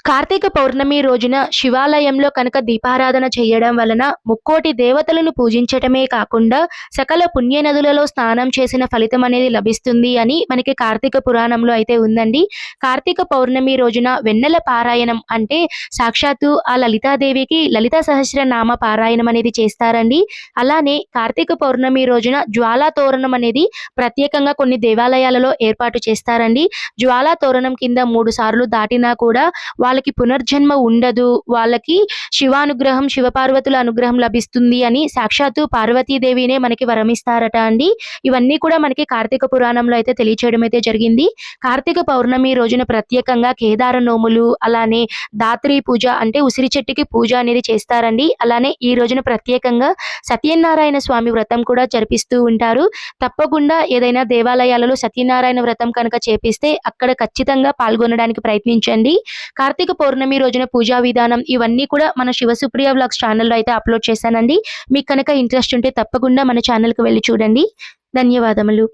కార్తీక పౌర్ణమి రోజున శివాలయంలో కనుక దీపారాధన చేయడం వలన ముక్కోటి దేవతలను పూజించటమే కాకుండా సకల పుణ్య నదులలో స్నానం చేసిన ఫలితం అనేది లభిస్తుంది అని మనకి కార్తీక పురాణంలో అయితే ఉందండి. కార్తీక పౌర్ణమి రోజున వెన్నెల పారాయణం అంటే సాక్షాత్తు ఆ లలితాదేవికి లలితా సహస్రనామ పారాయణం అనేది చేస్తారండి. అలానే కార్తీక పౌర్ణమి రోజున జ్వాలా తోరణం అనేది ప్రత్యేకంగా కొన్ని దేవాలయాలలో ఏర్పాటు చేస్తారండి. జ్వాలా తోరణం కింద 3 సార్లు దాటినా కూడా వాళ్ళకి పునర్జన్మ ఉండదు, వాళ్ళకి శివానుగ్రహం శివపార్వతుల అనుగ్రహం లభిస్తుంది అని సాక్షాత్తు పార్వతీదేవినే మనకి వరమిస్తారట అండి. ఇవన్నీ కూడా మనకి కార్తీక పురాణంలో అయితే తెలియచేయడం అయితే జరిగింది. కార్తీక పౌర్ణమి రోజున ప్రత్యేకంగా కేదార నోములు, అలానే దాత్రి పూజ అంటే ఉసిరి చెట్టుకి పూజ అనేది చేస్తారండి. అలానే ఈ రోజున ప్రత్యేకంగా సత్యనారాయణ స్వామి వ్రతం కూడా జరిపిస్తూ ఉంటారు. తప్పకుండా ఏదైనా దేవాలయాలలో సత్యనారాయణ వ్రతం కనుక చేపిస్తే అక్కడ ఖచ్చితంగా పాల్గొనడానికి ప్రయత్నించండి. కార్తీక పౌర్ణమి రోజున పూజా విధానం ఇవన్నీ కూడా మన శివసుప్రియ వ్లాగ్స్ ఛానల్లో అయితే అప్లోడ్ చేశానండి. మీకు కనుక ఇంట్రెస్ట్ ఉంటే తప్పకుండా మన ఛానల్కి వెళ్ళి చూడండి. ధన్యవాదములు.